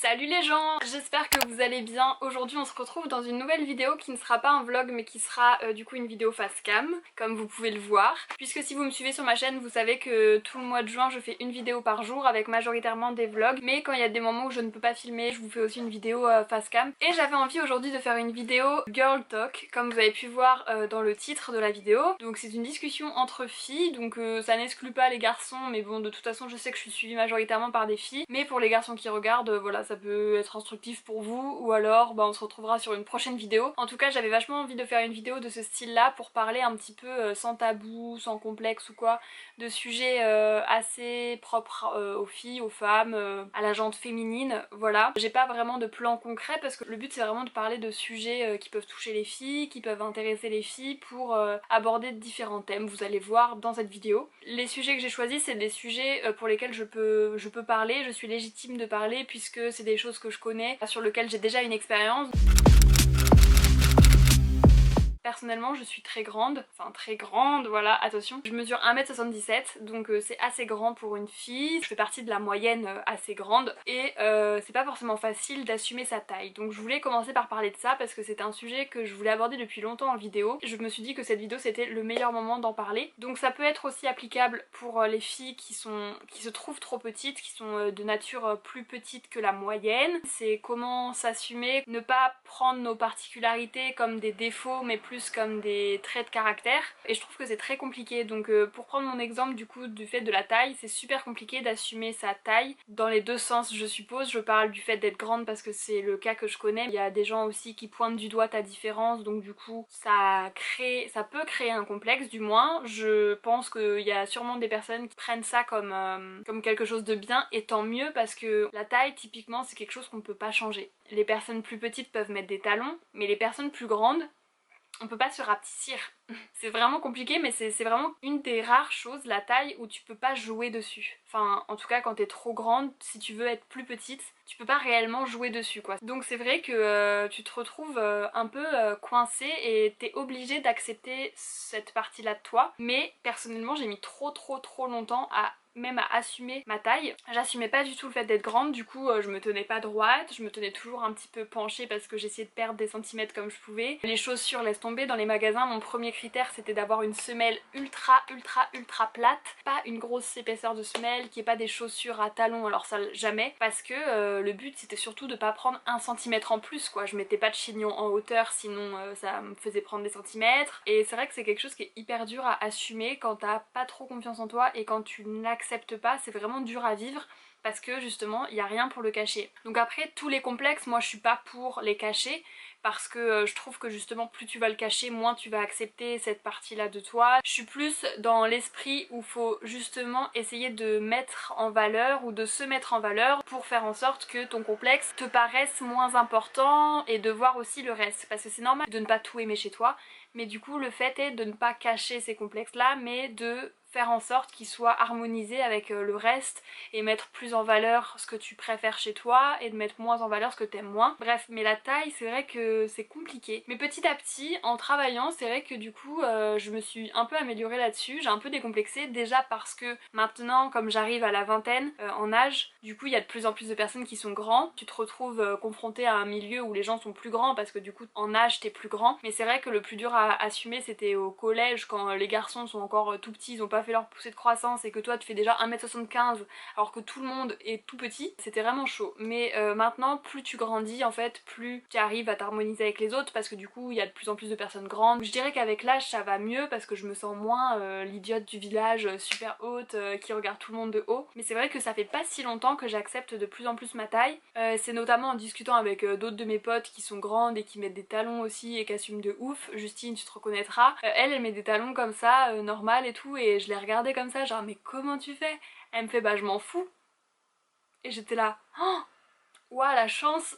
Salut les gens, j'espère que vous allez bien. Aujourd'hui on se retrouve dans une nouvelle vidéo qui ne sera pas un vlog mais qui sera du coup une vidéo face cam, comme vous pouvez le voir. Puisque si vous me suivez sur ma chaîne, vous savez que tout le mois de juin je fais une vidéo par jour avec majoritairement des vlogs. Mais quand il y a des moments où je ne peux pas filmer, je vous fais aussi une vidéo face cam. Et j'avais envie aujourd'hui de faire une vidéo Girl Talk, comme vous avez pu voir dans le titre de la vidéo. Donc c'est une discussion entre filles, donc ça n'exclut pas les garçons, mais bon de toute façon je sais que je suis suivie majoritairement par des filles. Mais pour les garçons qui regardent, voilà, ça peut être instructif pour vous, ou alors on se retrouvera sur une prochaine vidéo. En tout cas j'avais vachement envie de faire une vidéo de ce style là pour parler un petit peu sans tabou, sans complexe ou quoi, de sujets assez propres aux filles, aux femmes, à la gente féminine, voilà. J'ai pas vraiment de plan concret parce que le but c'est vraiment de parler de sujets qui peuvent toucher les filles, qui peuvent intéresser les filles pour aborder différents thèmes, vous allez voir dans cette vidéo. Les sujets que j'ai choisis c'est des sujets pour lesquels je peux parler, je suis légitime de parler puisque c'est des choses que je connais, sur lesquelles j'ai déjà une expérience. Personnellement je suis très grande, voilà, attention. Je mesure 1m77 donc c'est assez grand pour une fille. Je fais partie de la moyenne assez grande et c'est pas forcément facile d'assumer sa taille. Donc je voulais commencer par parler de ça parce que c'était un sujet que je voulais aborder depuis longtemps en vidéo. Je me suis dit que cette vidéo c'était le meilleur moment d'en parler. Donc ça peut être aussi applicable pour les filles qui se trouvent trop petites, qui sont de nature plus petite que la moyenne. C'est comment s'assumer, ne pas prendre nos particularités comme des défauts mais plus comme des traits de caractère, et je trouve que c'est très compliqué. Donc pour prendre mon exemple du coup du fait de la taille, c'est super compliqué d'assumer sa taille dans les deux sens je suppose. Je parle du fait d'être grande parce que c'est le cas que je connais. Il y a des gens aussi qui pointent du doigt ta différence, donc du coup ça peut créer un complexe, du moins je pense qu'il y a sûrement des personnes qui prennent ça comme quelque chose de bien, et tant mieux parce que la taille typiquement c'est quelque chose qu'on peut pas changer. Les personnes plus petites peuvent mettre des talons, mais les personnes plus grandes, on peut pas se rapetissir. C'est vraiment compliqué, mais c'est vraiment une des rares choses, la taille, où tu peux pas jouer dessus. Enfin, en tout cas quand t'es trop grande, si tu veux être plus petite, tu peux pas réellement jouer dessus quoi. Donc c'est vrai que tu te retrouves un peu coincé et t'es obligé d'accepter cette partie là de toi. Mais personnellement j'ai mis trop longtemps à assumer ma taille. J'assumais pas du tout le fait d'être grande, du coup je me tenais pas droite, je me tenais toujours un petit peu penchée parce que j'essayais de perdre des centimètres comme je pouvais. Les chaussures laisse tomber, dans les magasins mon premier critère c'était d'avoir une semelle ultra plate, pas une grosse épaisseur de semelle, qui est pas des chaussures à talons, alors ça jamais, parce que le but c'était surtout de pas prendre un centimètre en plus quoi. Je mettais pas de chignon en hauteur sinon ça me faisait prendre des centimètres, et c'est vrai que c'est quelque chose qui est hyper dur à assumer quand t'as pas trop confiance en toi et quand tu n'acceptes pas, c'est vraiment dur à vivre parce que justement il n'y a rien pour le cacher. Donc après tous les complexes, moi je suis pas pour les cacher parce que je trouve que justement plus tu vas le cacher, moins tu vas accepter cette partie là de toi. Je suis plus dans l'esprit où faut justement essayer de mettre en valeur ou de se mettre en valeur pour faire en sorte que ton complexe te paraisse moins important et de voir aussi le reste, parce que c'est normal de ne pas tout aimer chez toi, mais du coup le fait est de ne pas cacher ces complexes là mais de faire en sorte qu'ils soient harmonisés avec le reste et mettre plus en valeur ce que tu préfères chez toi et de mettre moins en valeur ce que t'aimes moins. Bref, mais la taille c'est vrai que c'est compliqué. Mais petit à petit, en travaillant, c'est vrai que du coup je me suis un peu améliorée là-dessus, j'ai un peu décomplexé, déjà parce que maintenant comme j'arrive à la vingtaine en âge, du coup il y a de plus en plus de personnes qui sont grands, tu te retrouves confronté à un milieu où les gens sont plus grands parce que du coup en âge t'es plus grand, mais c'est vrai que le plus dur à assumer c'était au collège quand les garçons sont encore tout petits, ils ont pas fait leur poussée de croissance et que toi tu fais déjà 1m75 alors que tout le monde est tout petit, c'était vraiment chaud. Mais maintenant plus tu grandis en fait, plus tu arrives à t'harmoniser avec les autres parce que du coup il y a de plus en plus de personnes grandes. Je dirais qu'avec l'âge ça va mieux parce que je me sens moins l'idiote du village super haute qui regarde tout le monde de haut. Mais c'est vrai que ça fait pas si longtemps que j'accepte de plus en plus ma taille. C'est notamment en discutant avec d'autres de mes potes qui sont grandes et qui mettent des talons aussi et qui assument de ouf. Justine, tu te reconnaîtras. Elle met des talons comme ça, normal et tout, et je les regardais comme ça genre mais comment tu fais? Elle me fait bah je m'en fous. Et j'étais là, oh ouah la chance.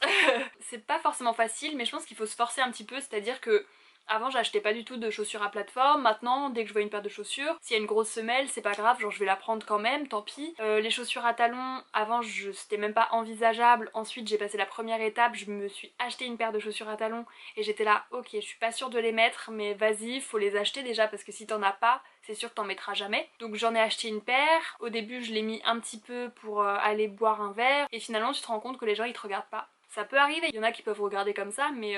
C'est pas forcément facile mais je pense qu'il faut se forcer un petit peu, c'est à dire que Avant j'achetais pas du tout de chaussures à plateforme, maintenant dès que je vois une paire de chaussures, s'il y a une grosse semelle c'est pas grave, genre je vais la prendre quand même, tant pis. Les chaussures à talons, avant c'était même pas envisageable, ensuite j'ai passé la première étape, je me suis acheté une paire de chaussures à talons et j'étais là ok je suis pas sûre de les mettre mais vas-y faut les acheter déjà parce que si t'en as pas c'est sûr que t'en mettras jamais. Donc j'en ai acheté une paire, au début je l'ai mis un petit peu pour aller boire un verre et finalement tu te rends compte que les gens ils te regardent pas. Ça peut arriver, il y en a qui peuvent regarder comme ça mais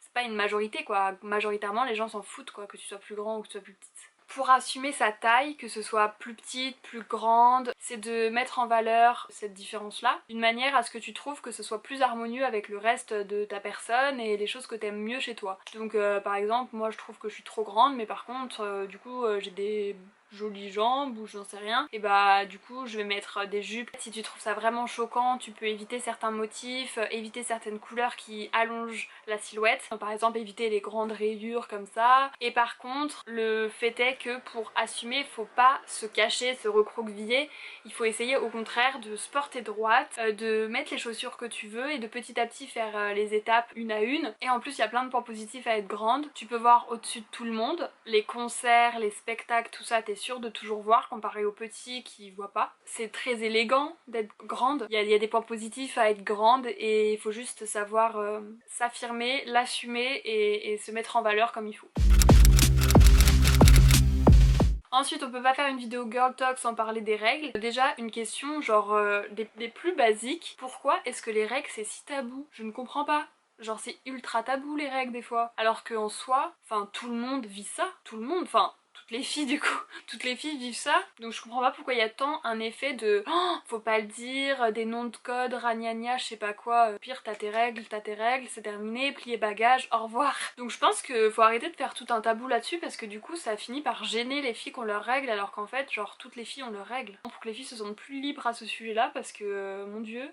c'est pas une majorité quoi, majoritairement les gens s'en foutent quoi, que tu sois plus grand ou que tu sois plus petite. Pour assumer sa taille, que ce soit plus petite, plus grande, c'est de mettre en valeur cette différence-là, d'une manière à ce que tu trouves que ce soit plus harmonieux avec le reste de ta personne et les choses que t'aimes mieux chez toi. Donc par exemple, moi je trouve que je suis trop grande, mais par contre, du coup, j'ai des jolies jambes ou j'en sais rien, et bah du coup je vais mettre des jupes. Si tu trouves ça vraiment choquant, tu peux éviter certains motifs, éviter certaines couleurs qui allongent la silhouette, par exemple éviter les grandes rayures comme ça. Et par contre le fait est que pour assumer faut pas se cacher, se recroqueviller, il faut essayer au contraire de se porter droite, de mettre les chaussures que tu veux et de petit à petit faire les étapes une à une. Et en plus il y a plein de points positifs à être grande, tu peux voir au-dessus de tout le monde, les concerts, les spectacles, tout ça t'es sûr de toujours voir comparé aux petits qui voient pas. C'est très élégant d'être grande, il y a des points positifs à être grande et il faut juste savoir s'affirmer, l'assumer et se mettre en valeur comme il faut. Ensuite on peut pas faire une vidéo girl talk sans parler des règles. Déjà une question genre des plus basiques, pourquoi est-ce que les règles c'est si tabou? Je ne comprends pas. Genre c'est ultra tabou les règles des fois. Alors qu'en soi, enfin tout le monde vit ça, tout le monde, enfin toutes les filles du coup, toutes les filles vivent ça. Donc je comprends pas pourquoi il y a tant un effet de oh, faut pas le dire, des noms de code, ragnagna, je sais pas quoi. Pire t'as tes règles, c'est terminé, plié bagage, au revoir. Donc je pense que faut arrêter de faire tout un tabou là-dessus parce que du coup ça finit par gêner les filles qui ont leurs règles alors qu'en fait genre toutes les filles ont leurs règles. Pour que les filles se sentent plus libres à ce sujet là parce que mon dieu.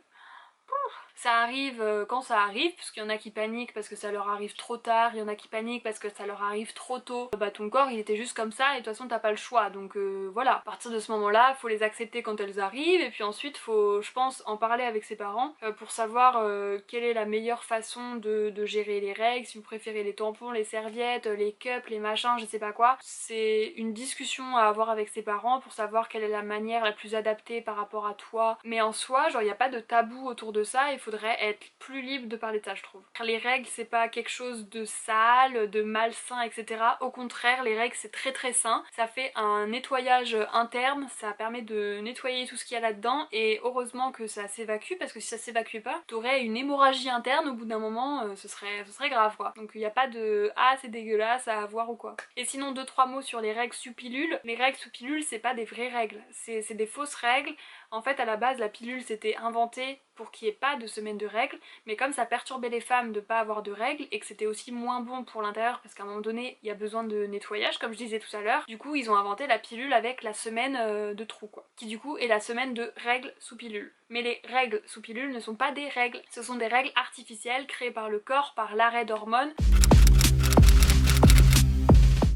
Ça arrive quand ça arrive, parce qu'il y en a qui paniquent parce que ça leur arrive trop tard, il y en a qui paniquent parce que ça leur arrive trop tôt. Bah ton corps il était juste comme ça et de toute façon t'as pas le choix, donc voilà. À partir de ce moment là, faut les accepter quand elles arrivent et puis ensuite faut, je pense, en parler avec ses parents pour savoir quelle est la meilleure façon de gérer les règles, si vous préférez les tampons, les serviettes, les cups, les machins, je sais pas quoi. C'est une discussion à avoir avec ses parents pour savoir quelle est la manière la plus adaptée par rapport à toi. Mais en soi, genre il n'y a pas de tabou autour de ça, il faudrait être plus libre de parler de ça je trouve. Les règles c'est pas quelque chose de sale, de malsain etc. Au contraire les règles c'est très très sain, ça fait un nettoyage interne, ça permet de nettoyer tout ce qu'il y a là-dedans et heureusement que ça s'évacue parce que si ça s'évacue pas, t'aurais une hémorragie interne au bout d'un moment, ce serait grave quoi. Donc il n'y a pas de ah c'est dégueulasse à avoir ou quoi. Et sinon 2-3 mots sur les règles sous pilule. Les règles sous pilule c'est pas des vraies règles, c'est des fausses règles. En fait à la base la pilule c'était inventé pour qu'il n'y ait pas de semaine de règles, mais comme ça perturbait les femmes de pas avoir de règles et que c'était aussi moins bon pour l'intérieur parce qu'à un moment donné il y a besoin de nettoyage comme je disais tout à l'heure, du coup ils ont inventé la pilule avec la semaine de trou quoi, qui du coup est la semaine de règles sous pilule. Mais les règles sous pilule ne sont pas des règles, ce sont des règles artificielles créées par le corps par l'arrêt d'hormones.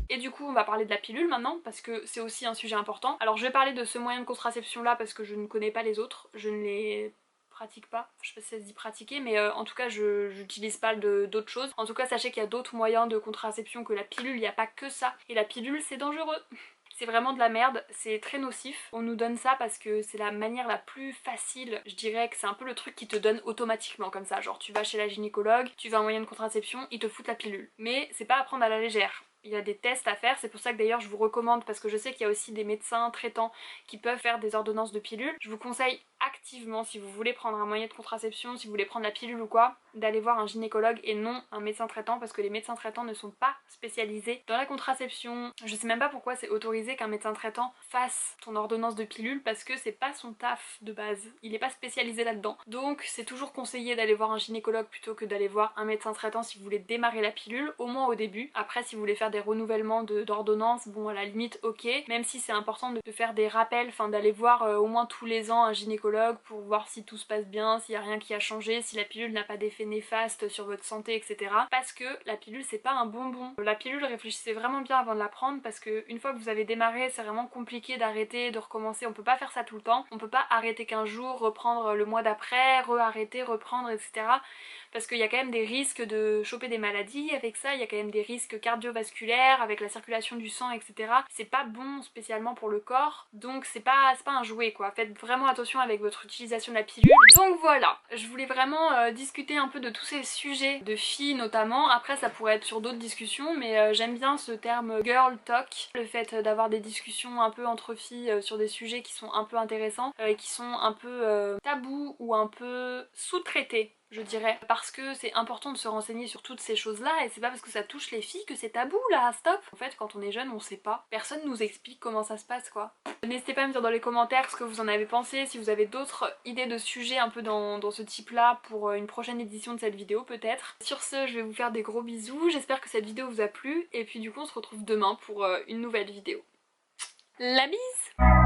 Et du coup on va parler de la pilule maintenant parce que c'est aussi un sujet important. Alors je vais parler de ce moyen de contraception là parce que je ne connais pas les autres, je ne les pratique pas, je sais pas si ça se dit pratiquer mais en tout cas j'utilise pas d'autres choses. En tout cas sachez qu'il y a d'autres moyens de contraception que la pilule, il n'y a pas que ça. Et la pilule c'est dangereux. C'est vraiment de la merde, c'est très nocif. On nous donne ça parce que c'est la manière la plus facile. Je dirais que c'est un peu le truc qui te donne automatiquement comme ça. Genre tu vas chez la gynécologue, tu veux un moyen de contraception, ils te foutent la pilule. Mais c'est pas à prendre à la légère. Il y a des tests à faire, c'est pour ça que d'ailleurs je vous recommande, parce que je sais qu'il y a aussi des médecins traitants qui peuvent faire des ordonnances de pilules. Je vous conseille activement, si vous voulez prendre un moyen de contraception, si vous voulez prendre la pilule ou quoi, d'aller voir un gynécologue et non un médecin traitant parce que les médecins traitants ne sont pas spécialisés dans la contraception. Je sais même pas pourquoi c'est autorisé qu'un médecin traitant fasse ton ordonnance de pilule parce que c'est pas son taf de base, il est pas spécialisé là-dedans. Donc c'est toujours conseillé d'aller voir un gynécologue plutôt que d'aller voir un médecin traitant si vous voulez démarrer la pilule, au moins au début. Après si vous voulez faire des renouvellements d'ordonnance, bon à la limite ok, même si c'est important de faire des rappels, enfin d'aller voir au moins tous les ans un gynécologue gynécologue pour voir si tout se passe bien, s'il n'y a rien qui a changé, si la pilule n'a pas d'effet néfaste sur votre santé, etc. Parce que la pilule c'est pas un bonbon. La pilule, réfléchissez vraiment bien avant de la prendre parce que une fois que vous avez démarré, c'est vraiment compliqué d'arrêter, de recommencer. On peut pas faire ça tout le temps. On peut pas arrêter 15 jours, reprendre le mois d'après, re-arrêter, reprendre, etc. Parce qu'il y a quand même des risques de choper des maladies avec ça, il y a quand même des risques cardiovasculaires avec la circulation du sang, etc. C'est pas bon spécialement pour le corps, donc c'est pas un jouet quoi. Faites vraiment attention avec votre utilisation de la pilule. Donc voilà, je voulais vraiment discuter un peu de tous ces sujets, de filles notamment. Après ça pourrait être sur d'autres discussions, mais j'aime bien ce terme girl talk, le fait d'avoir des discussions un peu entre filles sur des sujets qui sont un peu intéressants, qui sont un peu tabous ou un peu sous-traités, je dirais, parce que c'est important de se renseigner sur toutes ces choses là et c'est pas parce que ça touche les filles que c'est tabou là, stop. En fait quand on est jeune on sait pas, personne nous explique comment ça se passe quoi. N'hésitez pas à me dire dans les commentaires ce que vous en avez pensé, si vous avez d'autres idées de sujets un peu dans ce type là pour une prochaine édition de cette vidéo peut-être. Sur ce je vais vous faire des gros bisous, j'espère que cette vidéo vous a plu et puis du coup on se retrouve demain pour une nouvelle vidéo. La bise!